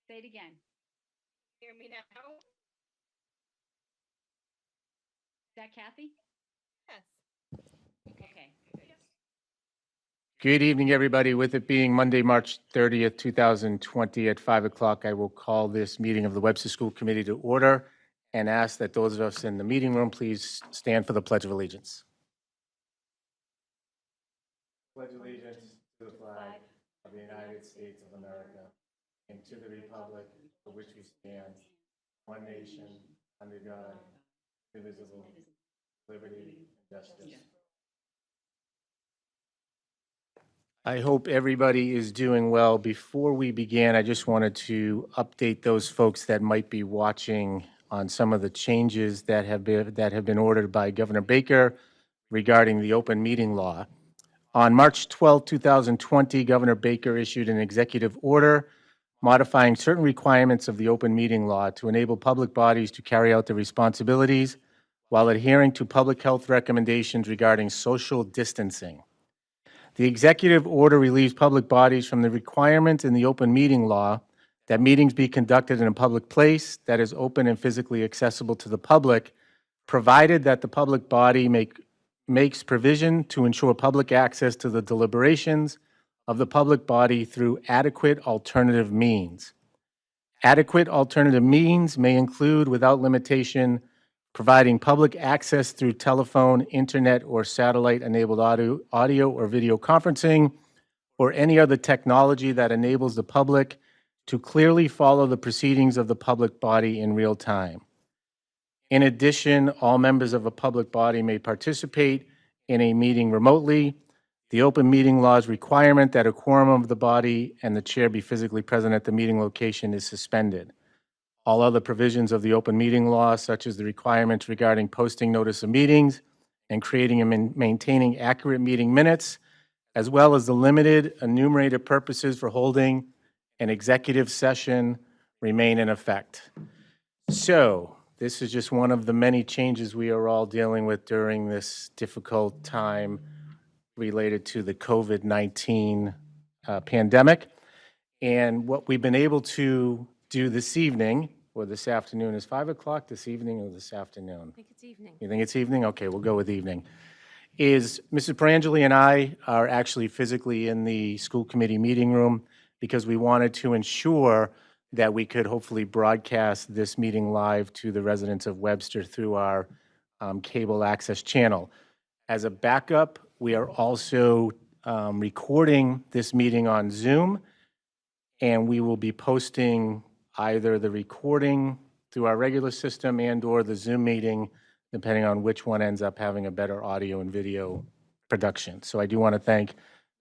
Say it again. Hear me now? Is that Kathy? Yes. Okay. Good evening, everybody. With it being Monday, March 30th, 2020 at 5 o'clock, I will call this meeting of the Webster School Committee to order and ask that those of us in the meeting room please stand for the Pledge of Allegiance. Pledge allegiance to the flag of the United States of America and to the republic for which we stand, one nation, under God, indivisible, liberty, and justice. I hope everybody is doing well. Before we begin, I just wanted to update those folks that might be watching on some of the changes that have been ordered by Governor Baker regarding the open meeting law. On March 12, 2020, Governor Baker issued an executive order modifying certain requirements of the open meeting law to enable public bodies to carry out their responsibilities while adhering to public health recommendations regarding social distancing. The executive order relieves public bodies from the requirement in the open meeting law that meetings be conducted in a public place that is open and physically accessible to the public, provided that the public body makes provision to ensure public access to the deliberations of the public body through adequate alternative means. Adequate alternative means may include, without limitation, providing public access through telephone, internet, or satellite-enabled audio or video conferencing, or any other technology that enables the public to clearly follow the proceedings of the public body in real time. In addition, all members of a public body may participate in a meeting remotely. The open meeting law's requirement that a quorum of the body and the chair be physically present at the meeting location is suspended. All other provisions of the open meeting law, such as the requirements regarding posting notice of meetings and creating and maintaining accurate meeting minutes, as well as the limited enumerated purposes for holding an executive session, remain in effect. So, this is just one of the many changes we are all dealing with during this difficult time related to the COVID-19 pandemic. And what we've been able to do this evening, or this afternoon, is 5 o'clock this evening or this afternoon? I think it's evening. You think it's evening? Okay, we'll go with evening. Is Mrs. Perangeli and I are actually physically in the school committee meeting room because we wanted to ensure that we could hopefully broadcast this meeting live to the residents of Webster through our cable access channel. As a backup, we are also recording this meeting on Zoom, and we will be posting either the recording through our regular system and/or the Zoom meeting, depending on which one ends up having a better audio and video production. So I do want to thank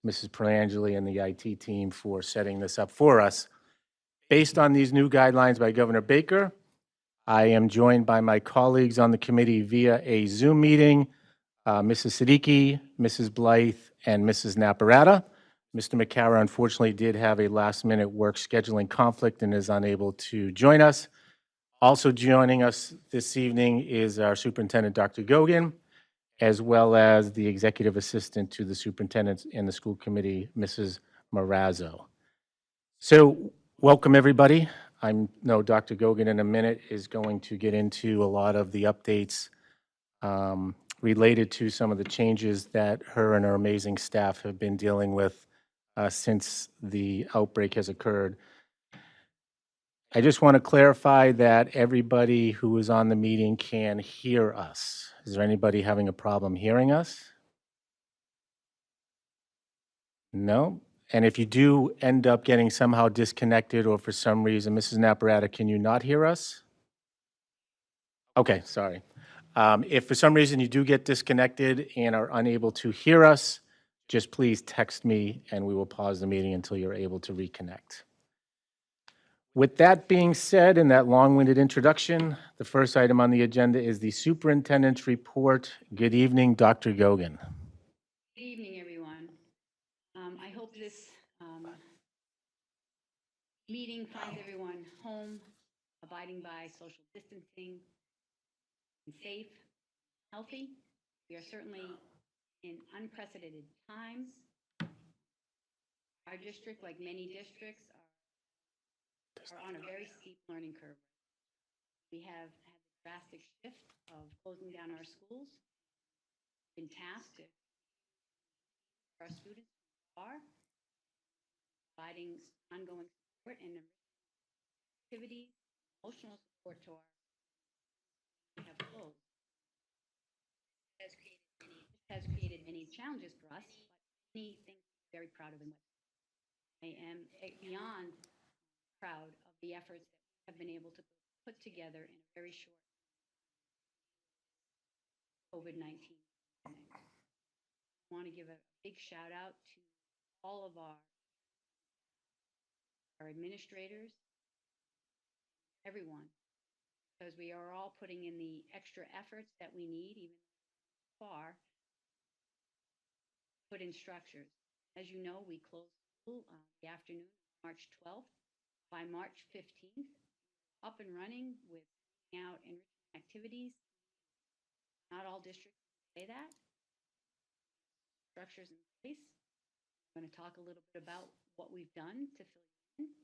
Mrs. Perangeli and the IT team for setting this up for us. Based on these new guidelines by Governor Baker, I am joined by my colleagues on the committee via a Zoom meeting, Mrs. Siddiqui, Mrs. Blythe, and Mrs. Naparata. Mr. McCara unfortunately did have a last-minute work scheduling conflict and is unable to join us. Also joining us this evening is our superintendent, Dr. Gogan, as well as the executive assistant to the superintendent and the school committee, Mrs. Marazzo. So welcome, everybody. I know Dr. Gogan in a minute is going to get into a lot of the updates related to some of the changes that her and her amazing staff have been dealing with since the outbreak has occurred. I just want to clarify that everybody who is on the meeting can hear us. Is there anybody having a problem hearing us? No? And if you do end up getting somehow disconnected or for some reason, Mrs. Naparata, can you not hear us? Okay, sorry. If for some reason you do get disconnected and are unable to hear us, just please text me and we will pause the meeting until you're able to reconnect. With that being said, in that long-winded introduction, the first item on the agenda is the superintendent's report. Good evening, Dr. Gogan. Good evening, everyone. I hope this meeting finds everyone home, abiding by social distancing, and safe, healthy. We are certainly in unprecedented times. Our district, like many districts, are are on a very steep learning curve. We have had the drastic shift of closing down our schools, been tasked to our students who are providing ongoing support and activities, emotional support to our who have closed. This has created many challenges for us, but many things I'm very proud of them. I am beyond proud of the efforts that we have been able to put together in a very short COVID-19 pandemic. I want to give a big shout out to all of our administrators, everyone, because we are all putting in the extra efforts that we need, even far, put in structures. As you know, we closed school the afternoon, March 12th. By March 15th, up and running with out enrichment activities. Not all districts say that. Structures in place. I'm going to talk a little bit about what we've done to fill you in.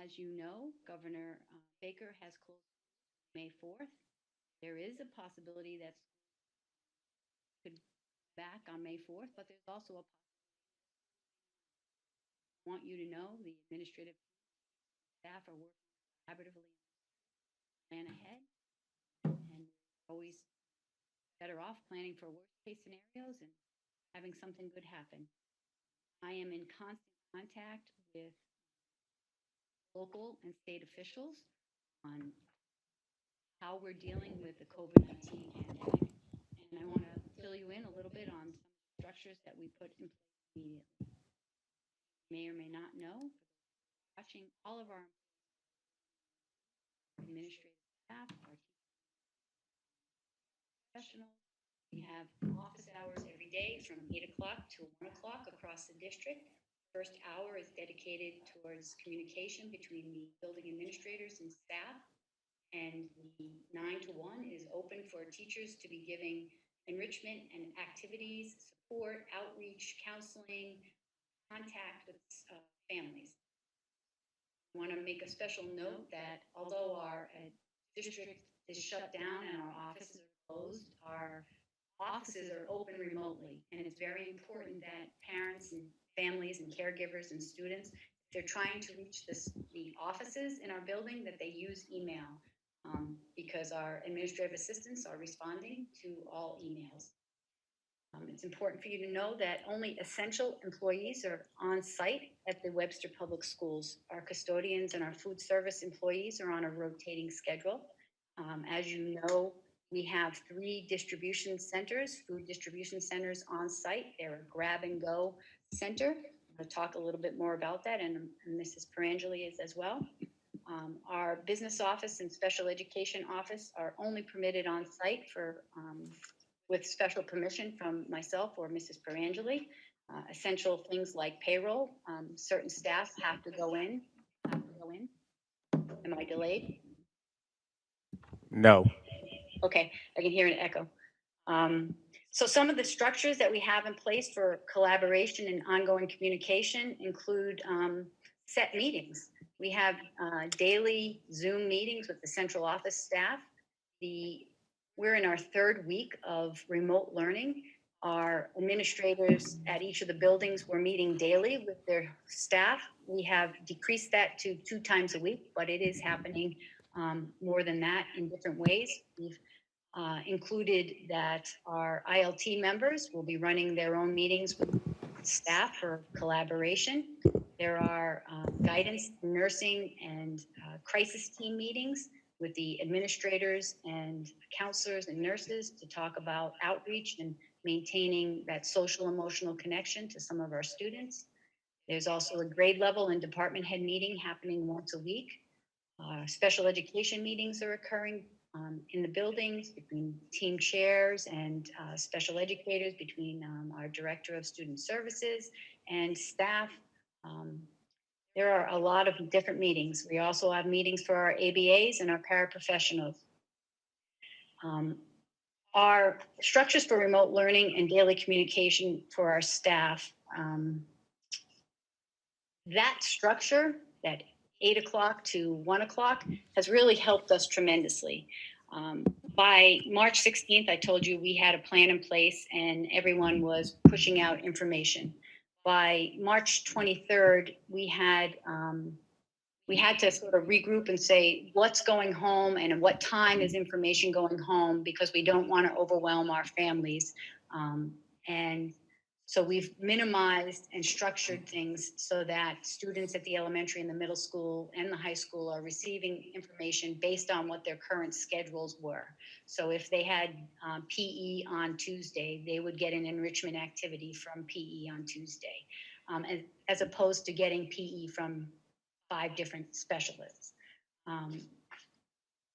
As you know, Governor Baker has closed May 4th. There is a possibility that could back on May 4th, but there's also a possibility. I want you to know the administrative staff are working collaboratively to plan ahead, and we're always better off planning for worst case scenarios and having something good happen. I am in constant contact with local and state officials on how we're dealing with the COVID-19 pandemic. And I want to fill you in a little bit on some structures that we put in place immediately. You may or may not know, watching all of our administrative staff, our professionals. We have office hours every day from 8 o'clock to 1 o'clock across the district. First hour is dedicated towards communication between the building administrators and staff. And the 9 to 1 is open for teachers to be giving enrichment and activities, support, outreach, counseling, contact with families. I want to make a special note that although our district is shut down and our offices are closed, our offices are open remotely, and it's very important that parents and families and caregivers and students, if they're trying to reach the offices in our building, that they use email because our administrative assistants are responding to all emails. It's important for you to know that only essential employees are on site at the Webster Public Schools. Our custodians and our food service employees are on a rotating schedule. As you know, we have 3 distribution centers, food distribution centers on site. They're a grab and go center. I'll talk a little bit more about that, and Mrs. Perangeli is as well. Our business office and special education office are only permitted on site for with special permission from myself or Mrs. Perangeli. Essential things like payroll, certain staff have to go in. Am I delayed? No. Okay, I can hear an echo. So some of the structures that we have in place for collaboration and ongoing communication include set meetings. We have daily Zoom meetings with the central office staff. We're in our 3rd week of remote learning. Our administrators at each of the buildings were meeting daily with their staff. We have decreased that to 2 times a week, but it is happening more than that in different ways. We've included that our ILT members will be running their own meetings with staff for collaboration. There are guidance, nursing, and crisis team meetings with the administrators and counselors and nurses to talk about outreach and maintaining that social emotional connection to some of our students. There's also a grade level and department head meeting happening once a week. Special education meetings are occurring in the buildings between team chairs and special educators, between our director of student services and staff. There are a lot of different meetings. We also have meetings for our ABAs and our paraprofessionals. Our structures for remote learning and daily communication for our staff, that structure, that 8 o'clock to 1 o'clock has really helped us tremendously. By March 16th, I told you we had a plan in place and everyone was pushing out information. By March 23rd, we had to sort of regroup and say what's going home and at what time is information going home, because we don't want to overwhelm our families. And so we've minimized and structured things so that students at the elementary and the middle school and the high school are receiving information based on what their current schedules were. So if they had PE on Tuesday, they would get an enrichment activity from PE on Tuesday, as opposed to getting PE from 5 different specialists.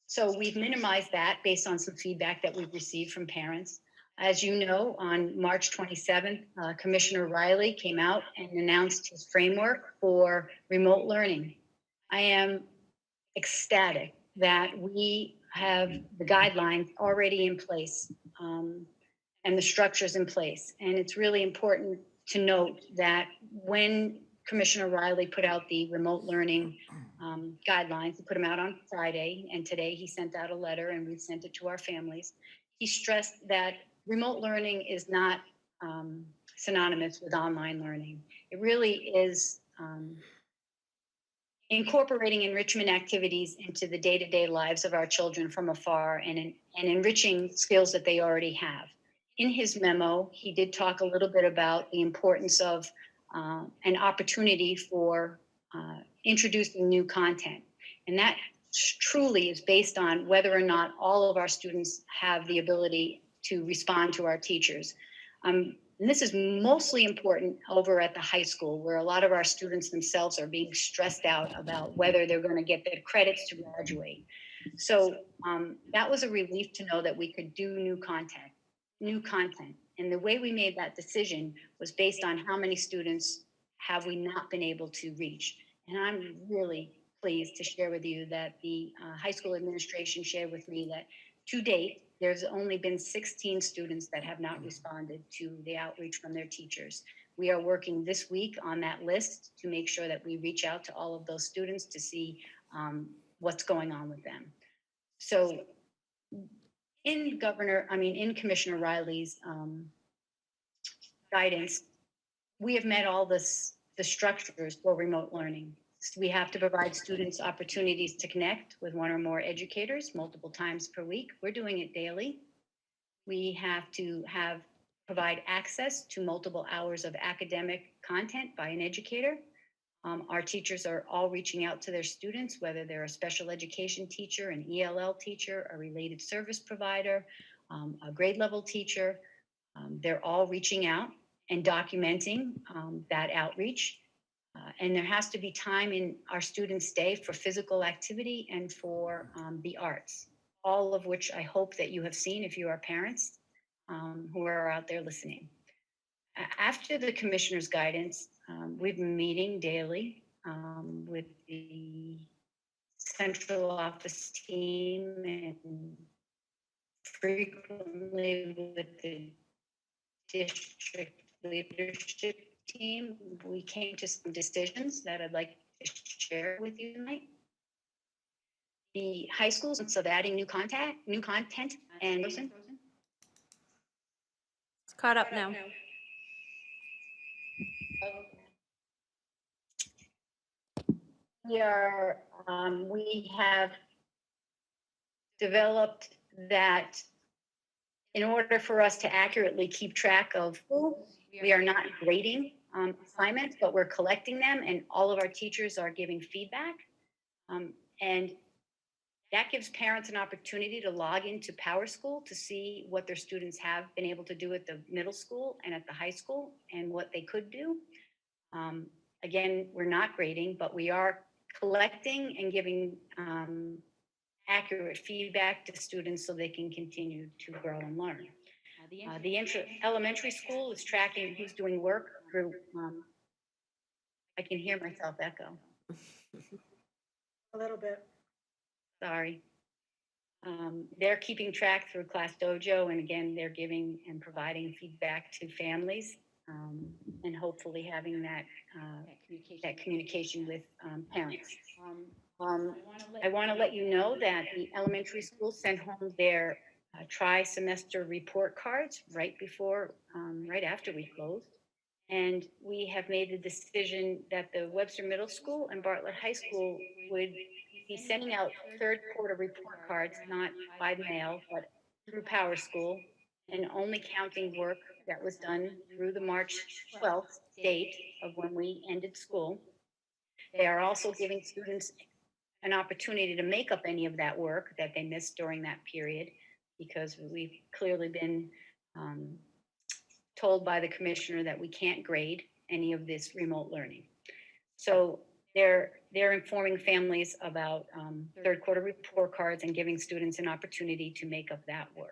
So we've minimized that based on some feedback that we've received from parents. As you know, on March 27th, Commissioner Riley came out and announced his framework for remote learning. I am ecstatic that we have the guidelines already in place, and the structures in place. And it's really important to note that when Commissioner Riley put out the remote learning guidelines, he put them out on Friday, and today he sent out a letter and we've sent it to our families. He stressed that remote learning is not synonymous with online learning. It really is incorporating enrichment activities into the day-to-day lives of our children from afar and enriching skills that they already have. In his memo, he did talk a little bit about the importance of an opportunity for introducing new content. And that truly is based on whether or not all of our students have the ability to respond to our teachers. And this is mostly important over at the high school, where a lot of our students themselves are being stressed out about whether they're going to get their credits to graduate. So that was a relief to know that we could do new content. And the way we made that decision was based on how many students have we not been able to reach. And I'm really pleased to share with you that the high school administration shared with me that to date, there's only been 16 students that have not responded to the outreach from their teachers. We are working this week on that list to make sure that we reach out to all of those students to see what's going on with them. So in Commissioner Riley's guidance, we have met all the structures for remote learning. We have to provide students opportunities to connect with one or more educators multiple times per week. We're doing it daily. We have to provide access to multiple hours of academic content by an educator. Our teachers are all reaching out to their students, whether they're a special education teacher, an ELL teacher, a related service provider, a grade level teacher. They're all reaching out and documenting that outreach. And there has to be time in our students' day for physical activity and for the arts, all of which I hope that you have seen if you are parents who are out there listening. After the commissioner's guidance, we've been meeting daily with the central office team and frequently with the district leadership team. We came to some decisions that I'd like to share with you tonight. The high schools of adding new content and It's caught up now. We have developed that in order for us to accurately keep track of who, we are not grading assignments, but we're collecting them, and all of our teachers are giving feedback. And that gives parents an opportunity to log into PowerSchool to see what their students have been able to do at the middle school and at the high school and what they could do. Again, we're not grading, but we are collecting and giving accurate feedback to students so they can continue to grow and learn. The elementary school is tracking who's doing work through, I can hear myself echo. A little bit. Sorry. They're keeping track through Class Dojo, and again, they're giving and providing feedback to families and hopefully having that communication with parents. I want to let you know that the elementary school sent home their tri-semester report cards right after we closed. And we have made the decision that the Webster Middle School and Bartlett High School would be sending out third quarter report cards, not by mail, but through Power School, and only counting work that was done through the March 12th date of when we ended school. They are also giving students an opportunity to make up any of that work that they missed during that period, because we've clearly been told by the commissioner that we can't grade any of this remote learning. So they're informing families about third quarter report cards and giving students an opportunity to make up that work.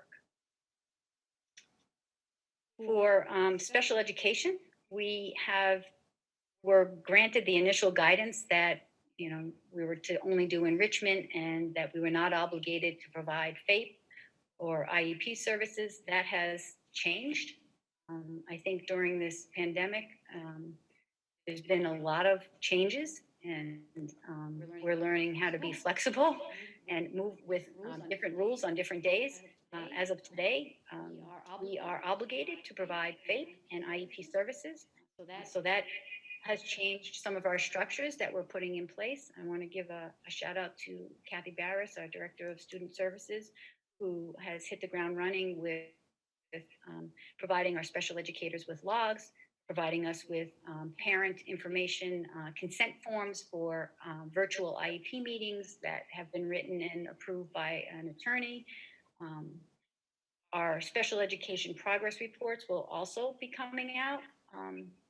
For special education, we were granted the initial guidance that we were to only do enrichment and that we were not obligated to provide FAPE or IEP services. That has changed. I think during this pandemic, there's been a lot of changes, and we're learning how to be flexible and move with different rules on different days. As of today, we are obligated to provide FAPE and IEP services. So that has changed some of our structures that we're putting in place. I want to give a shout out to Kathy Barris, our Director of Student Services, who has hit the ground running with providing our special educators with logs, providing us with parent information, consent forms for virtual IEP meetings that have been written and approved by an attorney. Our special education progress reports will also be coming out.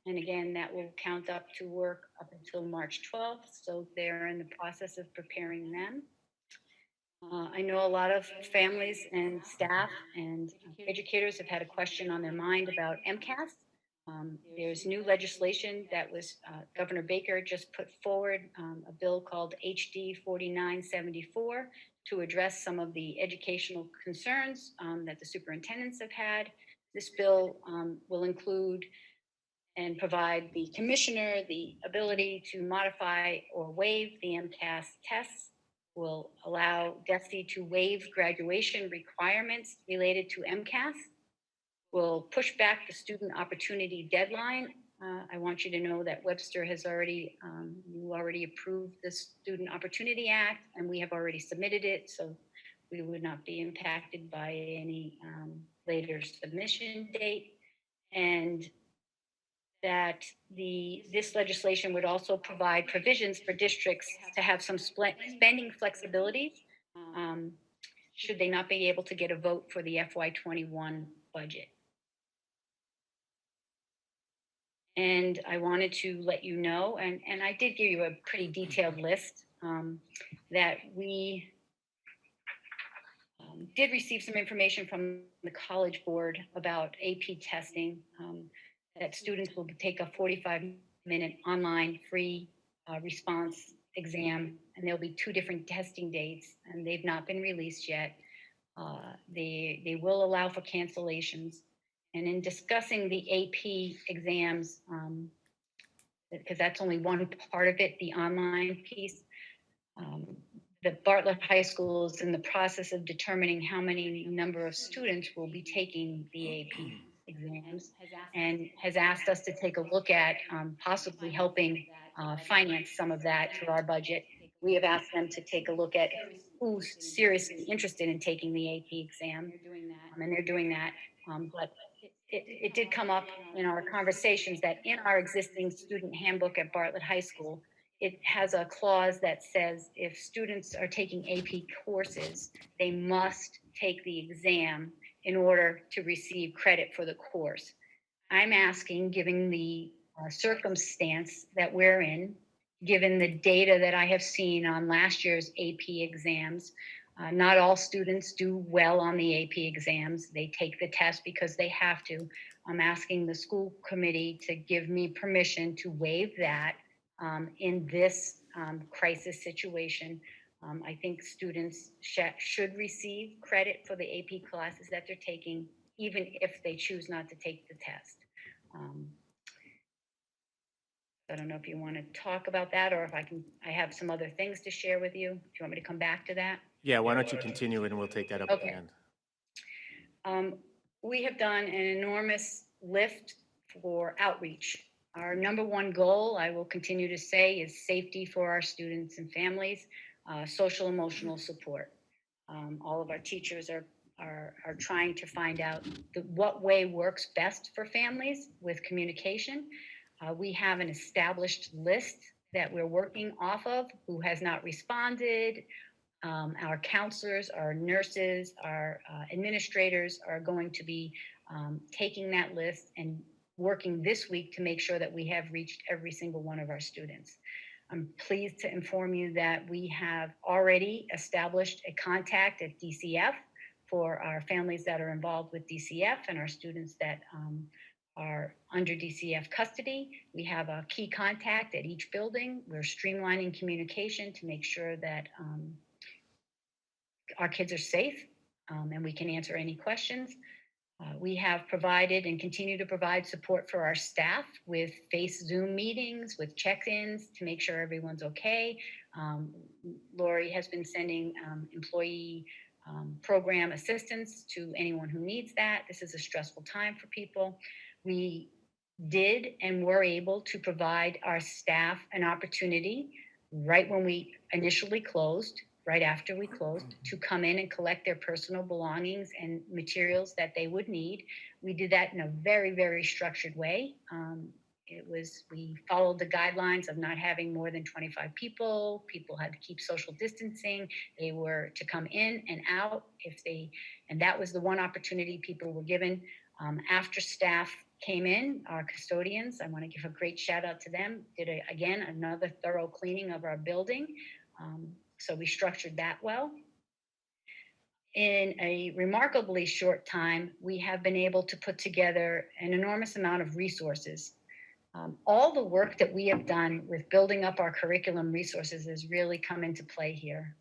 And again, that will count up to work up until March 12th. So they're in the process of preparing them. I know a lot of families and staff and educators have had a question on their mind about MCAS. There's new legislation that was Governor Baker just put forward, a bill called HD 4974 to address some of the educational concerns that the superintendents have had. This bill will include and provide the commissioner the ability to modify or waive the MCAS tests, will allow DESE to waive graduation requirements related to MCAS, will push back the student opportunity deadline. I want you to know that Webster has you already approved the Student Opportunity Act, and we have already submitted it, so we would not be impacted by any later submission date. And that this legislation would also provide provisions for districts to have some spending flexibility should they not be able to get a vote for the FY21 budget. And I wanted to let you know, and I did give you a pretty detailed list, that we did receive some information from the College Board about AP testing, that students will take a 45-minute online free response exam, and there'll be 2 different testing dates, and they've not been released yet. They will allow for cancellations. And in discussing the AP exams, because that's only one part of it, the online piece, the Bartlett High School is in the process of determining how many number of students will be taking the AP exams, and has asked us to take a look at possibly helping finance some of that through our budget. We have asked them to take a look at who's seriously interested in taking the AP exam, and they're doing that. But it did come up in our conversations that in our existing student handbook at Bartlett High School, it has a clause that says if students are taking AP courses, they must take the exam in order to receive credit for the course. I'm asking, given the circumstance that we're in, given the data that I have seen on last year's AP exams, not all students do well on the AP exams. They take the test because they have to. I'm asking the school committee to give me permission to waive that in this crisis situation. I think students should receive credit for the AP classes that they're taking, even if they choose not to take the test. I don't know if you want to talk about that or if I have some other things to share with you. If you want me to come back to that. Yeah, why don't you continue it and we'll take that up at the Okay. end. We have done an enormous lift for outreach. Our number one goal, I will continue to say, is safety for our students and families, social emotional support. All of our teachers are trying to find out what way works best for families with communication. We have an established list that we're working off of who has not responded. Our counselors, our nurses, our administrators are going to be taking that list and working this week to make sure that we have reached every single one of our students. I'm pleased to inform you that we have already established a contact at DCF for our families that are involved with DCF and our students that are under DCF custody. We have a key contact at each building. We're streamlining communication to make sure that our kids are safe and we can answer any questions. We have provided and continue to provide support for our staff with face Zoom meetings, with check-ins to make sure everyone's okay. Lori has been sending employee program assistance to anyone who needs that. This is a stressful time for people. We did and were able to provide our staff an opportunity right when we initially closed, right after we closed, to come in and collect their personal belongings and materials that they would need. We did that in a very, very structured way. We followed the guidelines of not having more than 25 people. People had to keep social distancing. They were to come in and out and that was the one opportunity people were given. After staff came in, our custodians, I want to give a great shout out to them, did again another thorough cleaning of our building. So we structured that well. In a remarkably short time, we have been able to put together an enormous amount of resources. All the work that we have done with building up our curriculum resources has really come into play here.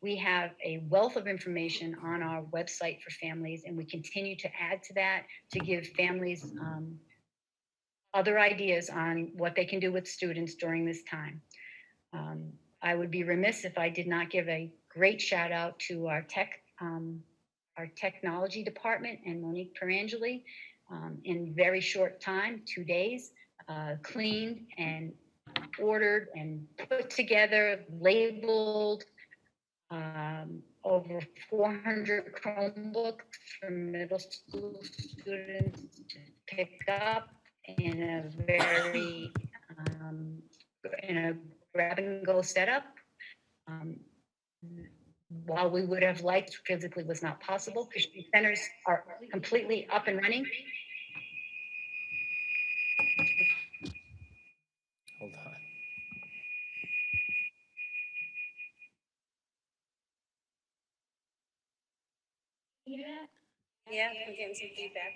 We have a wealth of information on our website for families, and we continue to add to that to give families other ideas on what they can do with students during this time. I would be remiss if I did not give a great shout out to our technology department and Monique Perangeli. In very short time, 2 days, cleaned and ordered and put together, labeled over 400 Chromebooks for middle school students to pick up in a very in a grab and go setup. While we would have liked, physically was not possible because the centers are completely up and running. Hold on. Yeah, I'm getting some feedback.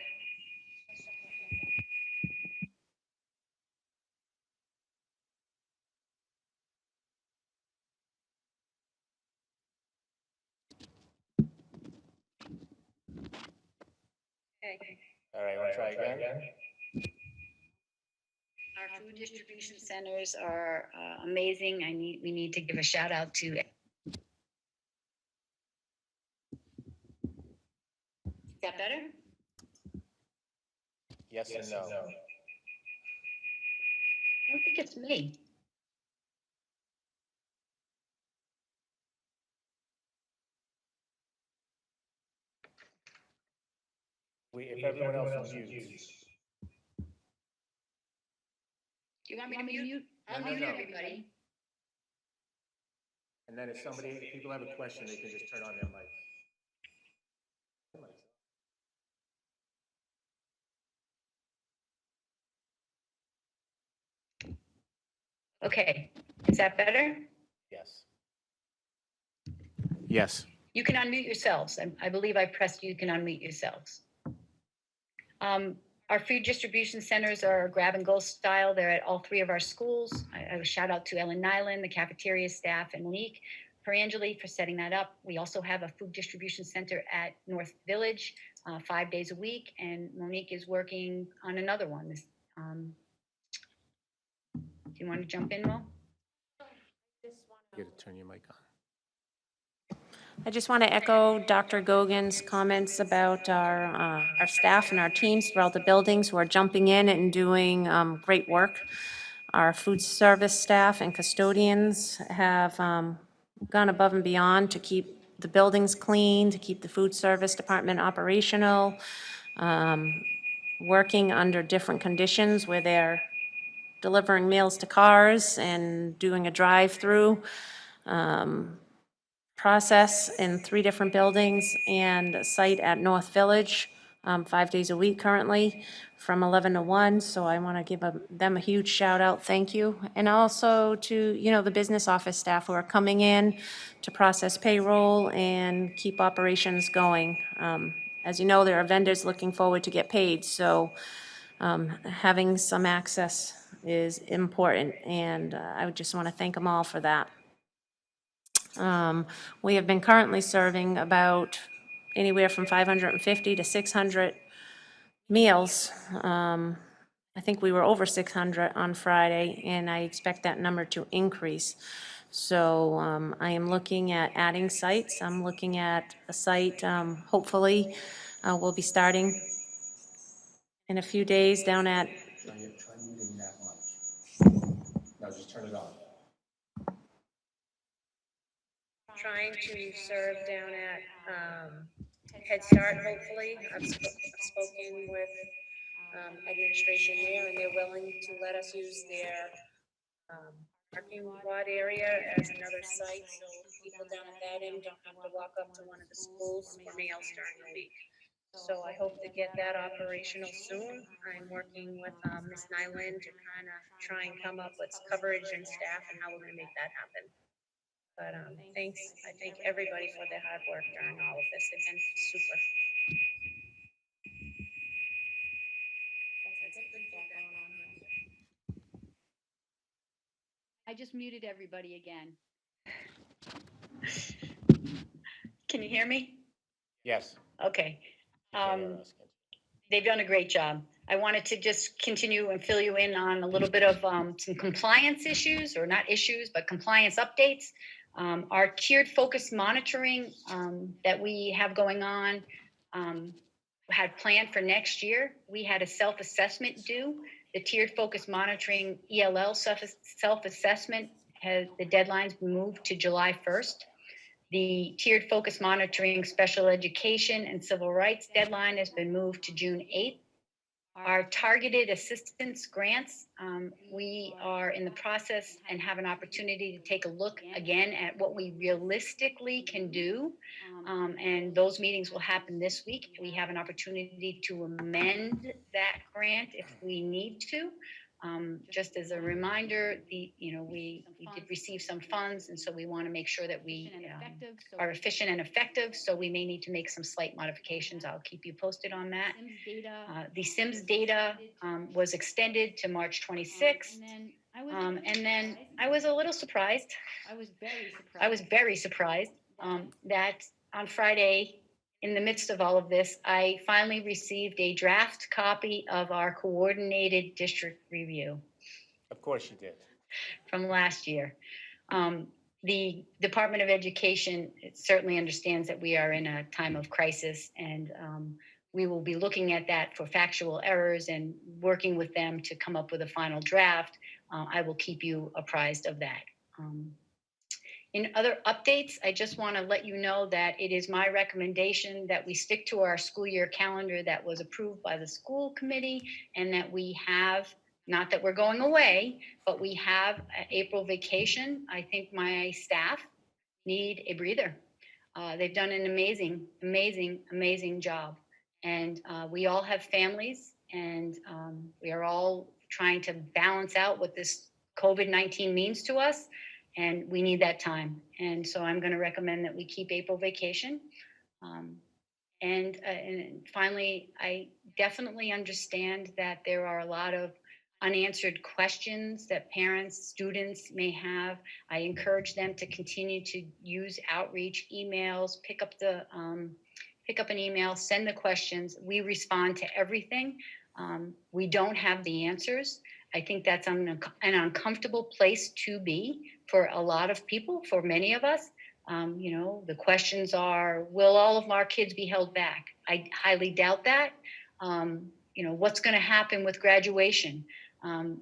Okay. All right, want to try again? Our food distribution centers are amazing. We need to give a shout out to. Is that better? Yes and no. I don't think it's me. If everyone else mutes. Do you want me to mute? I'll No, mute no. everybody. And then if people have a question, they can just turn on their mic. Okay, is that better? Yes. Yes. You can unmute yourselves. I believe I pressed you can unmute yourselves. Our food distribution centers are grab and go style. They're at all three of our schools. I shout out to Ellen Nyland, the cafeteria staff, and Monique Perangeli for setting that up. We also have a food distribution center at North Village 5 days a week, and Monique is working on another one. You want to jump in, Mo? You got to turn your mic on. I just want to echo Dr. Gogan's comments about our staff and our teams throughout the buildings who are jumping in and doing great work. Our food service staff and custodians have gone above and beyond to keep the buildings clean, to keep the food service department operational, working under different conditions where they're delivering meals to cars and doing a drive-through process in 3 different buildings and a site at North Village, 5 days a week currently, from 11 to 1. So I want to give them a huge shout out, thank you. And also to, the business office staff who are coming in to process payroll and keep operations going. As you know, there are vendors looking forward to get paid, so having some access is important, and I would just want to thank them all for that. We have been currently serving about anywhere from 550 to 600 meals. I think we were over 600 on Friday, and I expect that number to increase. So I am looking at adding sites. I'm looking at a site, hopefully, we'll be starting in a few days down at Try muting that mic. Now just turn it on. Trying to serve down at Head Start, hopefully. I've spoken with administration there, and they're willing to let us use their parking lot area as another site, so people down at that end don't have to walk up to one of the schools for meals during the week. So I hope to get that operational soon. I'm working with Ms. Nyland to kind of try and come up with coverage and staff and how we're going to make that happen. But thanks, I thank everybody for their hard work during all of this. It's been super. I just muted everybody again. Can you hear me? Yes. Okay. They've done a great job. I wanted to just continue and fill you in on a little bit of some compliance issues, or not issues, but compliance updates. Our tiered focus monitoring that we have going on had planned for next year. We had a self-assessment due. The tiered focus monitoring ELL self-assessment the deadline's moved to July 1st. The tiered focus monitoring special education and civil rights deadline has been moved to June 8th. Our targeted assistance grants, we are in the process and have an opportunity to take a look again at what we realistically can do. And those meetings will happen this week. We have an opportunity to amend that grant if we need to. Just as a reminder, we did receive some funds, and so we want to make sure that we are efficient and effective. So we may need to make some slight modifications. I'll keep you posted on that. The SIMS data was extended to March 26th. And then I was a little surprised. I was very surprised that on Friday, in the midst of all of this, I finally received a draft copy of our coordinated district review. Of course you did. From last year. The Department of Education certainly understands that we are in a time of crisis, and we will be looking at that for factual errors and working with them to come up with a final draft. I will keep you apprised of that. In other updates, I just want to let you know that it is my recommendation that we stick to our school year calendar that was approved by the school committee, and that we have, not that we're going away, but we have an April vacation. I think my staff need a breather. They've done an amazing job. And we all have families, and we are all trying to balance out what this COVID-19 means to us. And we need that time. And so I'm going to recommend that we keep April vacation. And finally, I definitely understand that there are a lot of unanswered questions that parents, students may have. I encourage them to continue to use outreach, emails, pick up an email, send the questions. We respond to everything. We don't have the answers. I think that's an uncomfortable place to be for a lot of people, for many of us. The questions are, will all of our kids be held back? I highly doubt that. What's going to happen with graduation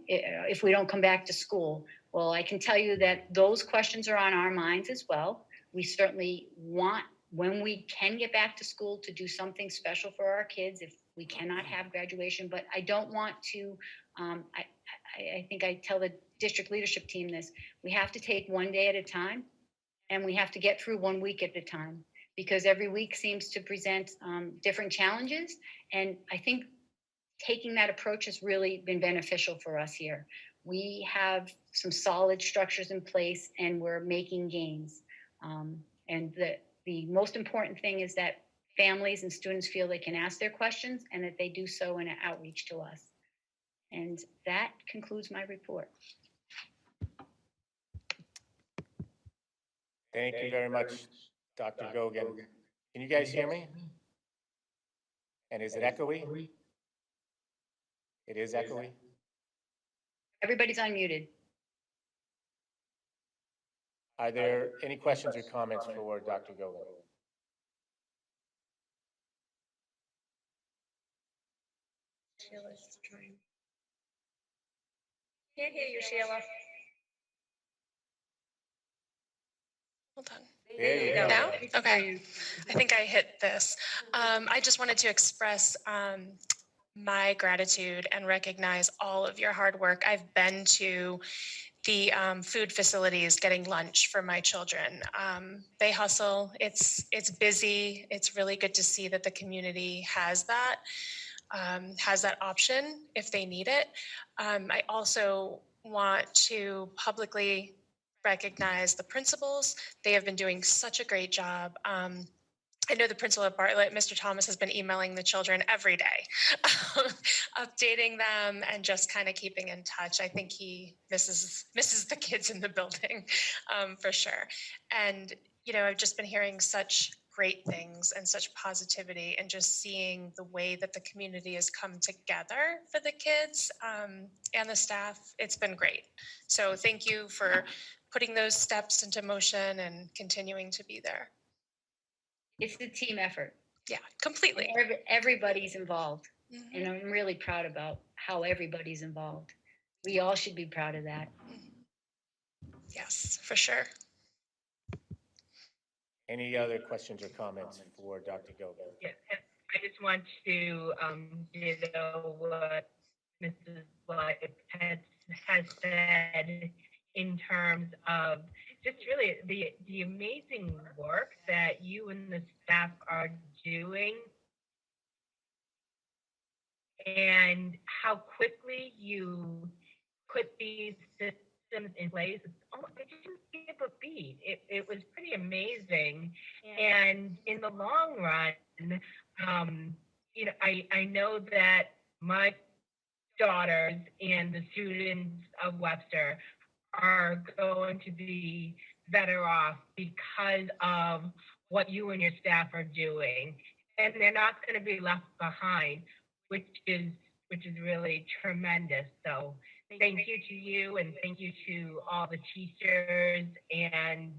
if we don't come back to school? Well, I can tell you that those questions are on our minds as well. We certainly want, when we can get back to school, to do something special for our kids if we cannot have graduation. But I don't want to, I think I tell the district leadership team this, we have to take one day at a time, and we have to get through 1 week at a time, because every week seems to present different challenges. And I think taking that approach has really been beneficial for us here. We have some solid structures in place, and we're making gains. And the most important thing is that families and students feel they can ask their questions, and that they do so in an outreach to us. And that concludes my report. Thank you very much, Dr. Gogan. Can you guys hear me? And is it echoey? It is echoey? Everybody's unmuted. Are there any questions or comments for Dr. Gogan? Sheila's trying. Can't hear you, Sheila. Hold on. There you go. Now? Okay. I think I hit this. I just wanted to express my gratitude and recognize all of your hard work. I've been to the food facilities getting lunch for my children. They hustle. It's busy. It's really good to see that the community has that option if they need it. I also want to publicly recognize the principals. They have been doing such a great job. I know the principal at Bartlett, Mr. Thomas, has been emailing the children every day, updating them and just kind of keeping in touch. I think he misses the kids in the building for sure. And, I've just been hearing such great things and such positivity, and just seeing the way that the community has come together for the kids and the staff. It's been great. So thank you for putting those steps into motion and continuing to be there. It's a team effort. Yeah, completely. Everybody's involved. Mm-hmm. And I'm really proud about how everybody's involved. We all should be proud of that. Yes, for sure. Any other questions or comments for Dr. Gogan? Yeah, I just want to ditto what Mrs. Blight has said in terms of just really the amazing work that you and the staff are doing, and how quickly you put these systems in place. It didn't skip a beat. It was pretty amazing. And in the long run, I know that my daughters and the students of Webster are going to be better off because of what you and your staff are doing. And they're not going to be left behind, which is really tremendous. So thank you to you, and thank you to all the teachers, and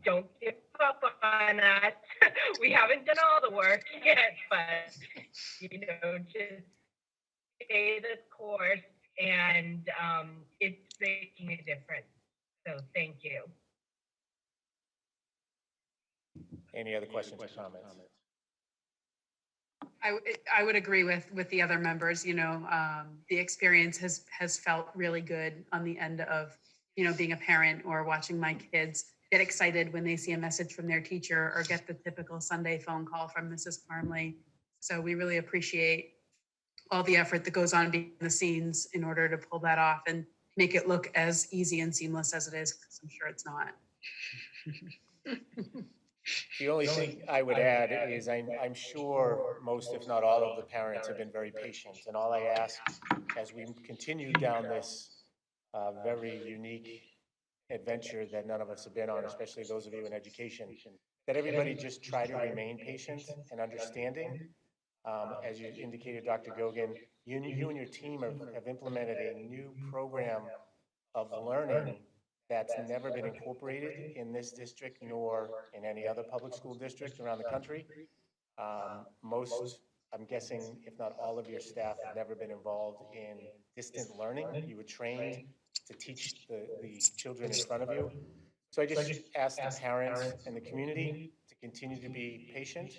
don't give up on us. We haven't done all the work yet, but just stay the course, and it's making a difference. So thank you. Any other questions or comments? I would agree with the other members. The experience has felt really good on the end of, being a parent or watching my kids get excited when they see a message from their teacher or get the typical Sunday phone call from Mrs. Parmley. So we really appreciate all the effort that goes on behind the scenes in order to pull that off and make it look as easy and seamless as it is, because I'm sure it's not. The only thing I would add is I'm sure most, if not all, of the parents have been very patient. And all I ask as we continue down this very unique adventure that none of us have been on, especially those of you in education, that everybody just try to remain patient and understanding. As you indicated, Dr. Gogan, you and your team have implemented a new program of learning that's never been incorporated in this district nor in any other public school district around the country. Most, I'm guessing, if not all of your staff have never been involved in distant learning. You were trained to teach the children in front of you. So I just ask the parents and the community to continue to be patient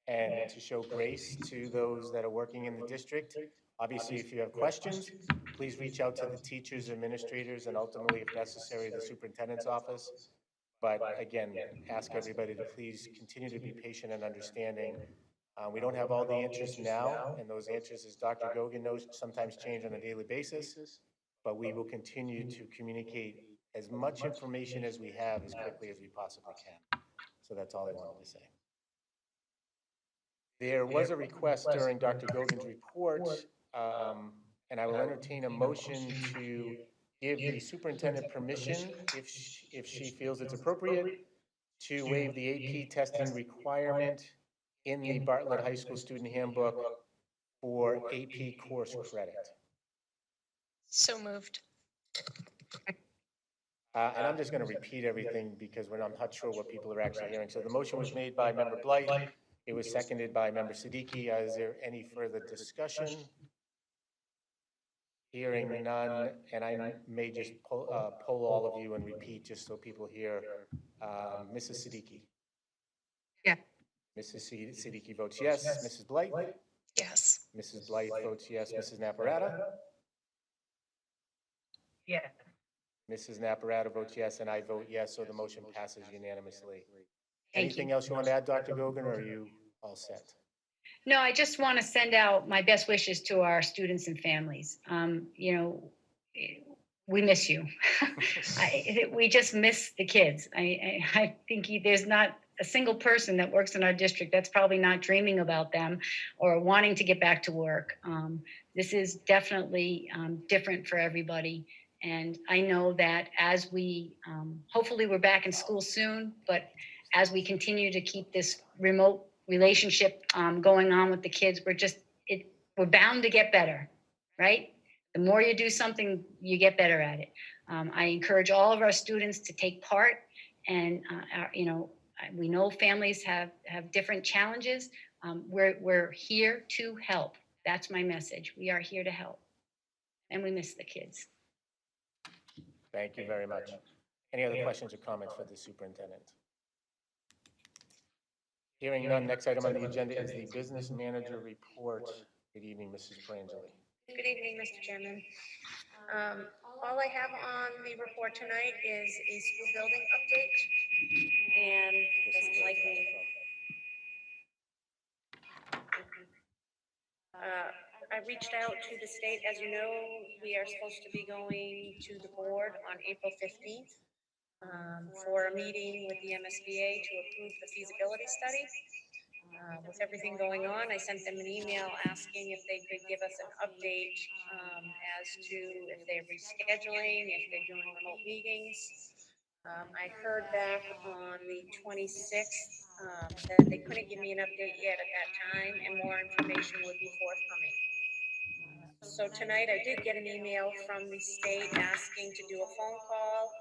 and to show grace to those that are working in the district. Obviously, if you have questions, please reach out to the teachers, administrators, and ultimately, if necessary, the superintendent's office. But again, ask everybody to please continue to be patient and understanding. We don't have all the answers now, and those answers, as Dr. Gogan knows, sometimes change on a daily basis, but we will continue to communicate as much information as we have as quickly as we possibly can. So that's all I wanted to say. There was a request during Dr. Gogan's report, and I will entertain a motion to give the superintendent permission, if she feels it's appropriate, to waive the AP testing requirement in the Bartlett High School Student Handbook for AP course credit. So moved. And I'm just going to repeat everything because I'm not sure what people are actually hearing. So the motion was made by Member Blight. It was seconded by Member Siddiqui. Is there any further discussion? Hearing none, and I may just poll all of you and repeat just so people hear. Mrs. Siddiqui? Yeah. Mrs. Siddiqui votes yes. Mrs. Blight? Yes. Mrs. Blight votes yes. Mrs. Naparata? Yes. Mrs. Naparata votes yes, and I vote yes, so the motion passes unanimously. Thank Anything you. else you want to add, Dr. Gogan, or are you all set? No, I just want to send out my best wishes to our students and families. We miss you. We just miss the kids. I think there's not a single person that works in our district that's probably not dreaming about them or wanting to get back to work. This is definitely different for everybody. And I know that as we, hopefully we're back in school soon, but as we continue to keep this remote relationship going on with the kids, we're bound to get better, right? The more you do something, you get better at it. I encourage all of our students to take part, and we know families have different challenges. We're here to help. That's my message. We are here to help, and we miss the kids. Thank you very much. Any other questions or comments for the superintendent? Hearing none, next item on the agenda is the business manager report. Good evening, Mrs. Prangeli. Good evening, Mr. Chairman. All I have on the report tonight is a school building update, and doesn't like me. I reached out to the state. As you know, we are supposed to be going to the board on April 15th for a meeting with the MSBA to approve the feasibility study. With everything going on, I sent them an email asking if they could give us an update as to if they're rescheduling, if they're doing remote meetings. I heard back on the 26th that they couldn't give me an update yet at that time, and more information would be forthcoming. So tonight I did get an email from the state asking to do a phone call.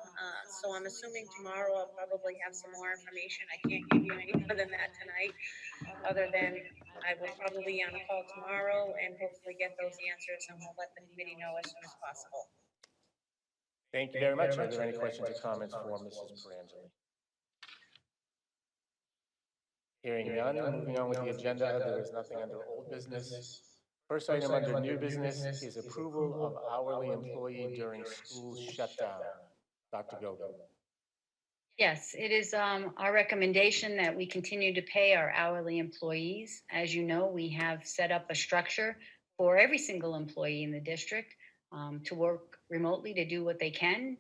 So I'm assuming tomorrow I'll probably have some more information. I can't give you any more than that tonight, other than I will probably be on a call tomorrow and hopefully get those answers, and we'll let the committee know as soon as possible. Thank you very much. Are there any questions or comments for Mrs. Prangeli? Hearing none, moving on with the agenda, there is nothing under old business. First item under new business is approval of hourly employee during school shutdown. Dr. Gogan. Yes, it is our recommendation that we continue to pay our hourly employees. As you know, we have set up a structure for every single employee in the district to work remotely to do what they can.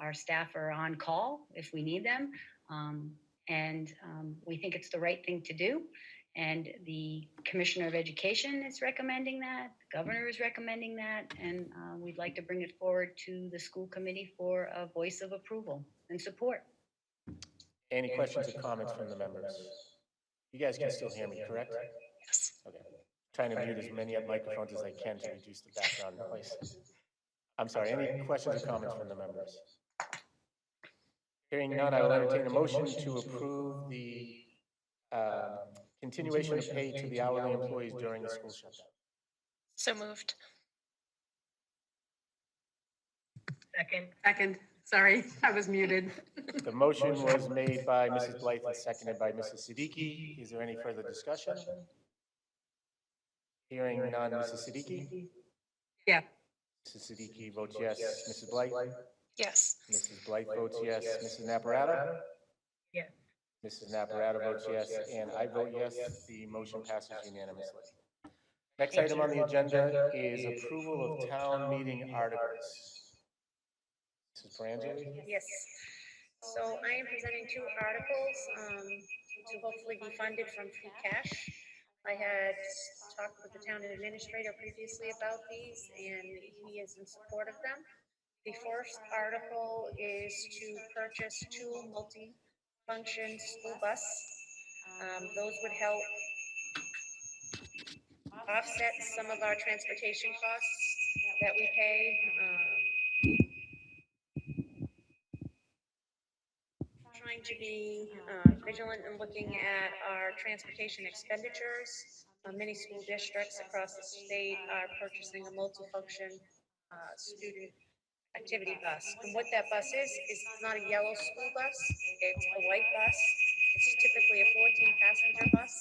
Our staff are on call if we need them, and we think it's the right thing to do. And the Commissioner of Education is recommending that, the Governor is recommending that, and we'd like to bring it forward to the school committee for a voice of approval and support. Any questions or comments from the members? You guys can still hear me, correct? Yes. Okay. Trying to mute as many microphones as I can to reduce the background noise. I'm sorry, any questions or comments from the members? Hearing none, I will entertain a motion to approve the continuation of pay to the hourly employees during the school shutdown. So moved. Second. Sorry, I was muted. The motion was made by Mrs. Blythe and seconded by Mrs. Siddiqui. Is there any further discussion? Hearing none, Mrs. Siddiqui? Yeah. Mrs. Siddiqui votes yes. Mrs. Blythe? Yes. Mrs. Blythe votes yes. Mrs. Naparata? Yes. Mrs. Naparata votes yes, and I vote yes. The motion passes unanimously. Next item on the agenda is approval of town meeting articles. Mrs. Perangeli? Yes. So I am presenting two articles to hopefully be funded from free cash. I had talked with the town administrator previously about these, and he is in support of them. The first article is to purchase two multi-function school bus. Those would help offset some of our transportation costs that we pay. Trying to be vigilant in looking at our transportation expenditures. Many school districts across the state are purchasing a multifunction student activity bus. And what that bus is not a yellow school bus, it's a white bus. It's typically a 14-passenger bus.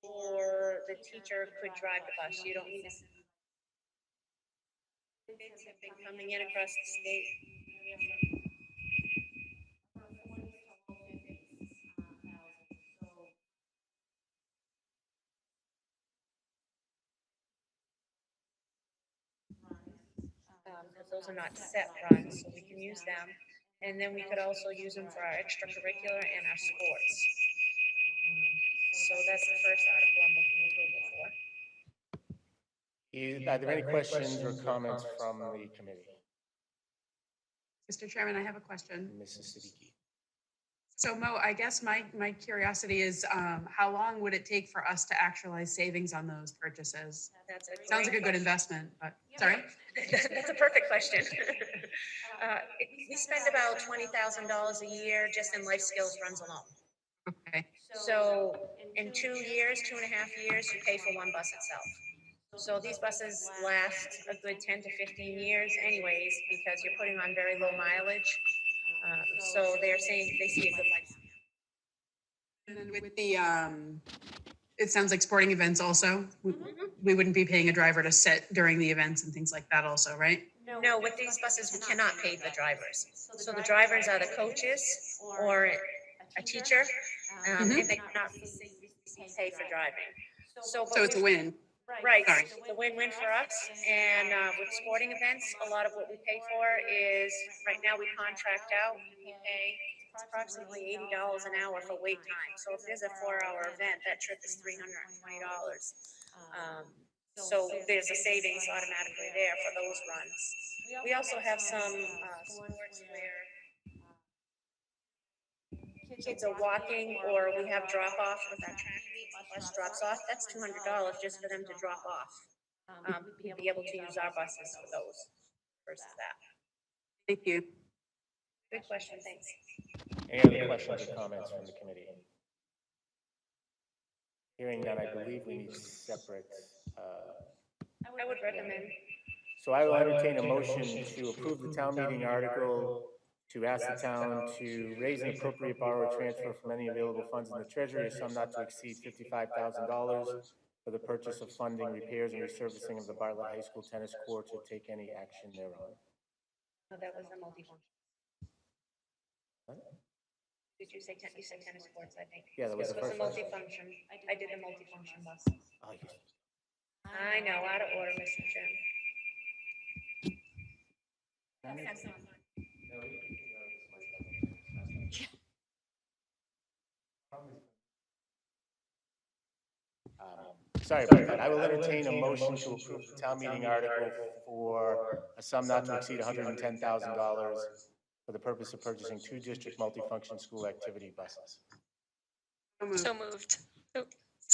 Or the teacher could drive the bus. You don't need a bids have been coming in across the state. Because those are not set runs, so we can use them. And then we could also use them for our extracurricular and our sports. So that's the first article I'm looking approval for. Are there any questions or comments from the committee? Mr. Chairman, I have a question. Mrs. Siddiqui? So Mo, I guess my curiosity is, how long would it take for us to actualize savings on those purchases? That's a Sounds like a great good question. investment, but, sorry? That's a perfect question. We spend about $20,000 a year just in life skills runs alone. Okay, So in 2 years, 2.5 years, you pay for one bus itself. So these buses last a good 10 to 15 years anyways, because you're putting on very low mileage. So they're saying they see a good life. and then with the, it sounds like sporting events also, we wouldn't be paying a driver to sit during the events and things like that also, right? No, with these buses, we cannot pay the drivers. So the drivers are the coaches or a teacher, and they cannot pay for driving. So it's a win. Right, Sorry. it's a win-win for us, and with sporting events, a lot of what we pay for is, right now, we contract out, we pay approximately $80 an hour for wait time. So if there's a 4-hour event, that trip is $320. So there's a savings automatically there for those runs. We also have some sports where kids are walking, or we have drop-off with our track meet, bus drops off, that's $200 just for them to drop off. We'd be able to use our buses for those versus that. Thank you. Good question, thanks. Any other questions or comments from the committee? Hearing none, I believe we need separate. I would recommend. So I will entertain a motion to approve the town meeting article to ask the town to raise an appropriate borrow or transfer from any available funds in the treasury a sum not to exceed $55,000 for the purchase of funding, repairs, and resurfacing of the Bartlett High School tennis court to take any action thereon. No, that was a multifunction. Did you say you said tennis courts, I think? Yeah, that was the This was first a one. multifunction. I did a multifunction bus. Oh, yes. I know, out of order, Mr. Chairman. Sorry about that. I will entertain a motion to approve the town meeting article for a sum not to exceed $110,000 for the purpose of purchasing 2 district multifunction school activity buses. So moved. Oh,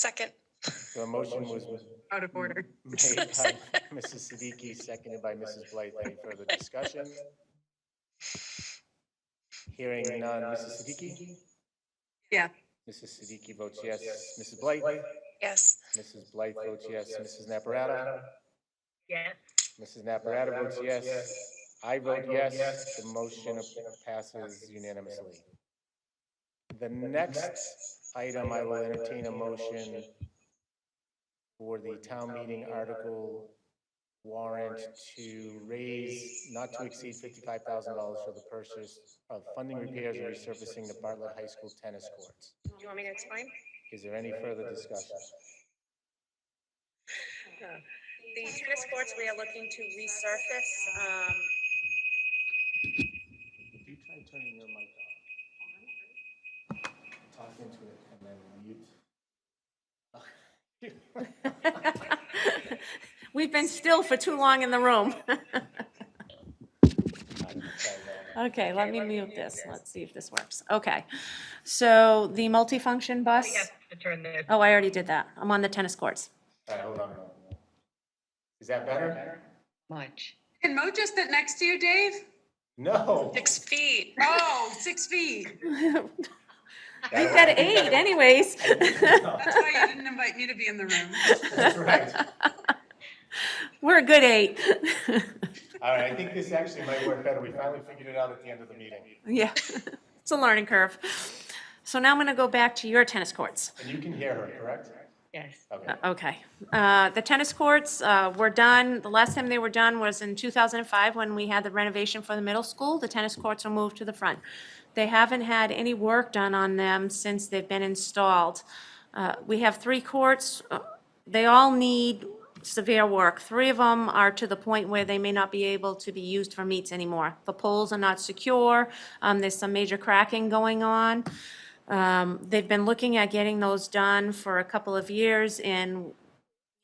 Second. The motion was Out of order. made by Mrs. Siddiqui, seconded by Mrs. Blythe. Any further discussion? Hearing none. Mrs. Siddiqui? Yeah. Mrs. Siddiqui votes yes. Mrs. Blythe? Yes. Mrs. Blythe votes yes. Mrs. Naparata? Yes. Mrs. Naparata votes yes. I vote yes. The motion passes unanimously. The next item, I will entertain a motion for the town meeting article warrant to raise not to exceed $55,000 for the purchase of funding repairs and resurfacing the Bartlett High School tennis courts. Do you want me to explain? Is there any further discussion? The tennis courts, we are looking to resurface. Would you try turning your mic on? Talk into it and then mute. We've been still for too long in the room. Okay, let me mute this. Let's see if this works. Okay. So the multifunction bus. He has to turn this. Oh, I already did that. I'm on the tennis courts. All right, hold on. Is that better? Much. Can Mo just sit next to you, Dave? No. 6 feet. Oh, 6 feet. We've got 8 anyways. That's why you didn't invite me to be in the room. That's right. We're a good 8. All right, I think this actually might work better. We finally figured it out at the end of the meeting. Yeah, it's a learning curve. So now I'm going to go back to your tennis courts. And you can hear her, correct? Yes. Okay. Okay. The tennis courts were done, the last time they were done was in 2005 when we had the renovation for the middle school. The tennis courts were moved to the front. They haven't had any work done on them since they've been installed. We have 3 courts. They all need severe work. 3 of them are to the point where they may not be able to be used for meets anymore. The poles are not secure. There's some major cracking going on. They've been looking at getting those done for a couple of years, and,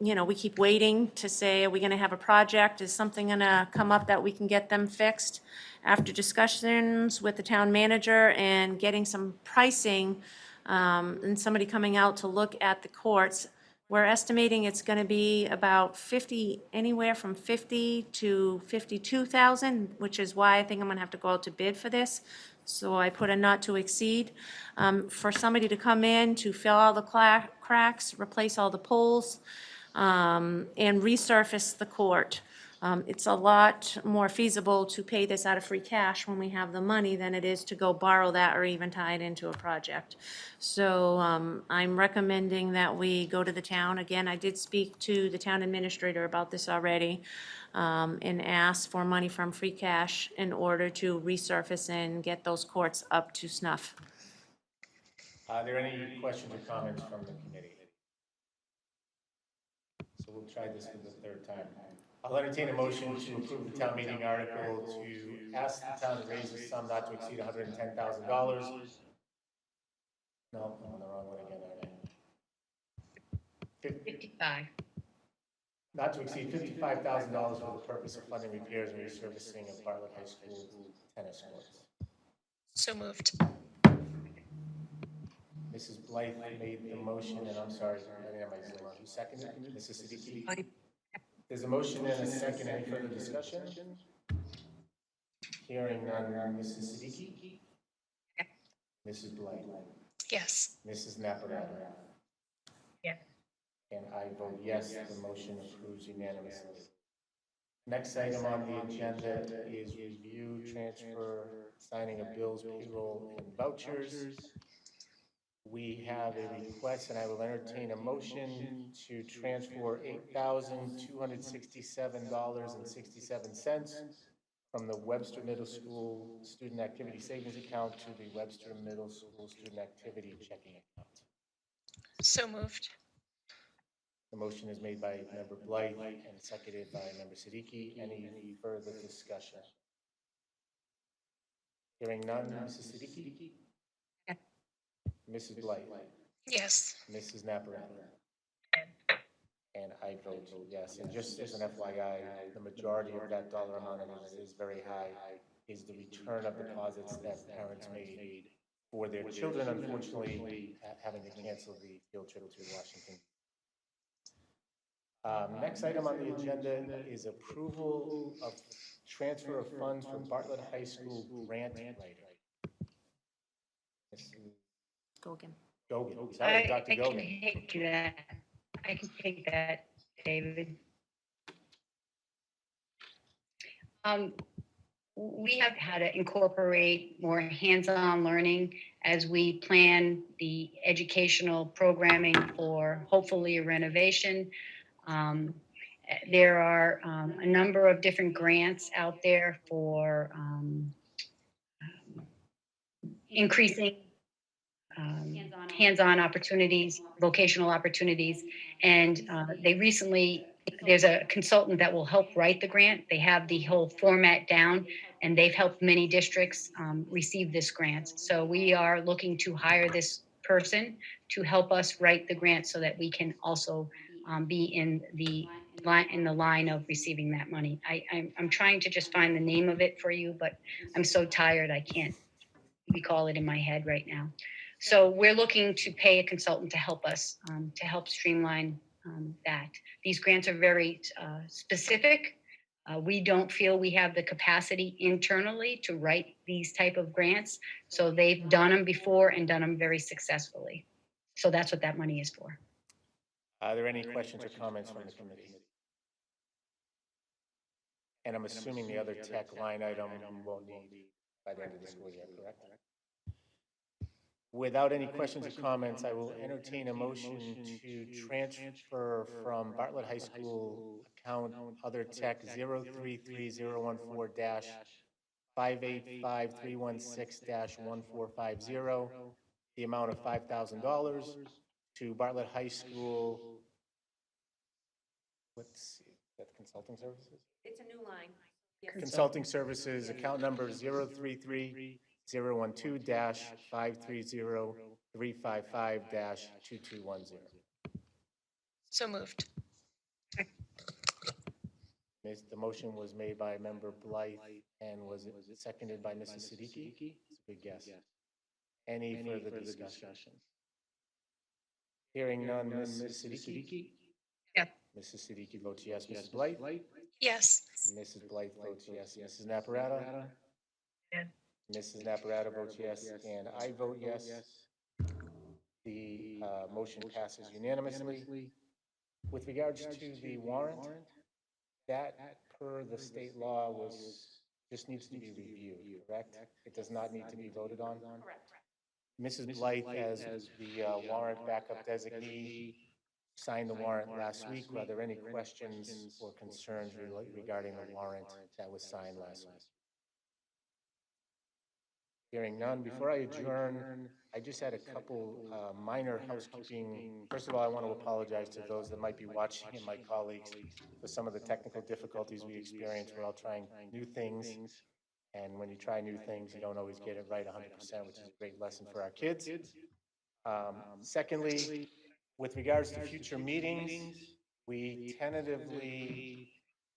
you know, we keep waiting to say, are we going to have a project? Is something going to come up that we can get them fixed? After discussions with the town manager and getting some pricing, and somebody coming out to look at the courts, we're estimating it's going to be about 50, anywhere from 50 to 52,000, which is why I think I'm going to have to go out to bid for this. So I put a not to exceed, for somebody to come in to fill all the cracks, replace all the poles, and resurface the court. It's a lot more feasible to pay this out of free cash when we have the money than it is to go borrow that or even tie it into a project. So I'm recommending that we go to the town. Again, I did speak to the town administrator about this already, and ask for money from free cash in order to resurface and get those courts up to snuff. Are there any questions or comments from the committee? So we'll try this for the 3rd time. I'll entertain a motion to approve the town meeting article to ask the town to raise a sum not to exceed $110,000. No, I'm on the wrong one again, aren't I? 55. Not to exceed $55,000 for the purpose of funding repairs and resurfacing of Bartlett High School tennis courts. So moved. Mrs. Blythe made the motion, and I'm sorry, I didn't have my Zoom on. Who seconded? Mrs. Siddiqui? There's a motion and a second. Any further discussion? Hearing none. Mrs. Siddiqui? Mrs. Blythe? Yes. Mrs. Naparata? Yes. And I vote yes. The motion approves unanimously. Next item on the agenda is review, transfer, signing of bills, payroll, and vouchers. We have a request, and I will entertain a motion to transfer $8,267.67 from the Webster Middle School Student Activity Savings Account to the Webster Middle School Student Activity Checking Account. So moved. The motion is made by Member Blythe and seconded by Member Siddiqui. Any further discussion? Hearing none. Mrs. Siddiqui? Mrs. Blythe? Yes. Mrs. Naparata? And I vote yes. And just as an FYI, the majority of that dollar amount, and it is very high, is the return of deposits that parents made for their children, unfortunately, having to cancel the field trip to Washington. Next item on the agenda is approval of transfer of funds for Bartlett High School grant writer. Gogan. Gogan, sorry, Dr. I can Gogan. take that. I can take that, David. We have had to incorporate more hands-on learning as we plan the educational programming for hopefully a renovation. Um, there are a number of different grants out there for increasing hands-on opportunities, vocational opportunities. And they recently, there's a consultant that will help write the grant. They have the whole format down, and they've helped many districts receive this grant. So we are looking to hire this person to help us write the grant so that we can also be in the line of receiving that money. I'm trying to just find the name of it for you, but I'm so tired I can't recall it in my head right now. So we're looking to pay a consultant to help us, to help streamline that. These grants are very specific. We don't feel we have the capacity internally to write these type of grants. So they've done them before and done them very successfully. So that's what that money is for. Are there any questions or comments from the committee? And I'm assuming the other tech line item won't need by the end of the school year, correct? Without any questions or comments, I will entertain a motion to transfer from Bartlett High School account other tech 033-014-585316-1450, the amount of $5,000 to Bartlett High School. Let's see, is that consulting services? It's a new line. Consulting services, account number 033-012-530-355-2210. So moved. The motion was made by Member Blythe and was it seconded by Mrs. Siddiqui? It's a good guess. Any further discussion? Hearing none, Mrs. Siddiqui? Yes. Mrs. Siddiqui votes yes. Mrs. Blythe? Yes. Mrs. Blythe votes yes. Mrs. Naparata? Yes. Mrs. Naparata votes yes, and I vote yes. The motion passes unanimously. With regards to the warrant, that, per the state law, just needs to be reviewed, correct? It does not need to be voted on? Correct. Mrs. Blythe, as the warrant backup designee, signed the warrant last week. Are there any questions or concerns regarding the warrant that was signed last week? Hearing none, before I adjourn, I just had a couple minor housekeeping. First of all, I want to apologize to those that might be watching and my colleagues for some of the technical difficulties we experienced. We're all trying new things, and when you try new things, you don't always get it right 100%, which is a great lesson for our kids. Secondly, with regards to future meetings, we tentatively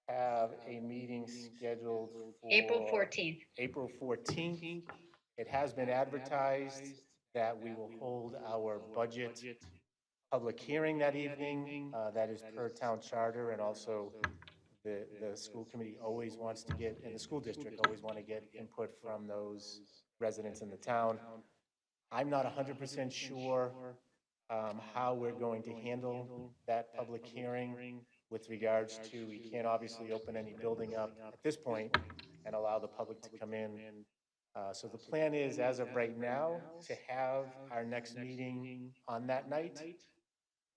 have a meeting scheduled for April 14th. April 14th. It has been advertised that we will hold our budget public hearing that evening. That is per town charter, and also the school committee always wants to get, and the school district always want to get input from those residents in the town. I'm not 100% sure how we're going to handle that public hearing with regards to, we can't obviously open any building up at this point and allow the public to come in. So the plan is, as of right now, to have our next meeting on that night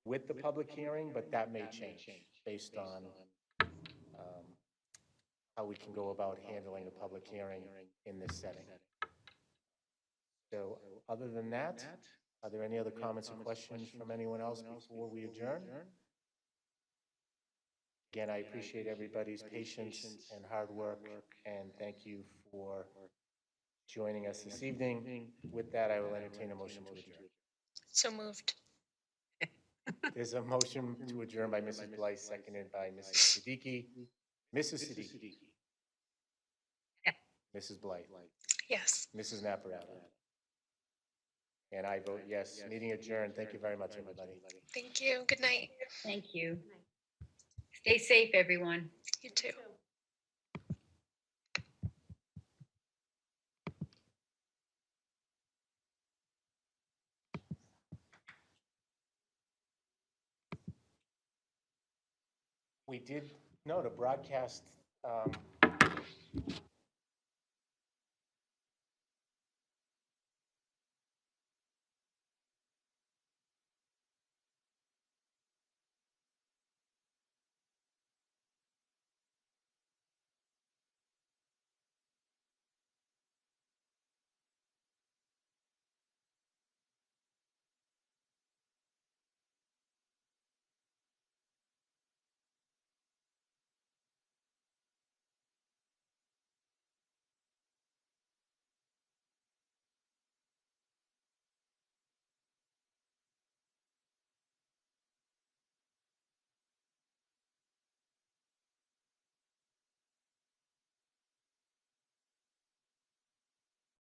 with the public hearing, but that may change based on how we can go about handling the public hearing in this setting. So other than that, are there any other comments or questions from anyone else before we adjourn? Again, I appreciate everybody's patience and hard work, and thank you for joining us this evening. With that, I will entertain a motion to adjourn. So moved. There's a motion to adjourn by Mrs. Blythe, seconded by Mrs. Siddiqui. Mrs. Siddiqui. Yeah. Mrs. Blythe. Yes. Mrs. Naparata. And I vote yes. Meeting adjourned. Thank you very much, everybody. Thank you. Good night. Thank you. Stay safe, everyone. You too. We did, no, to broadcast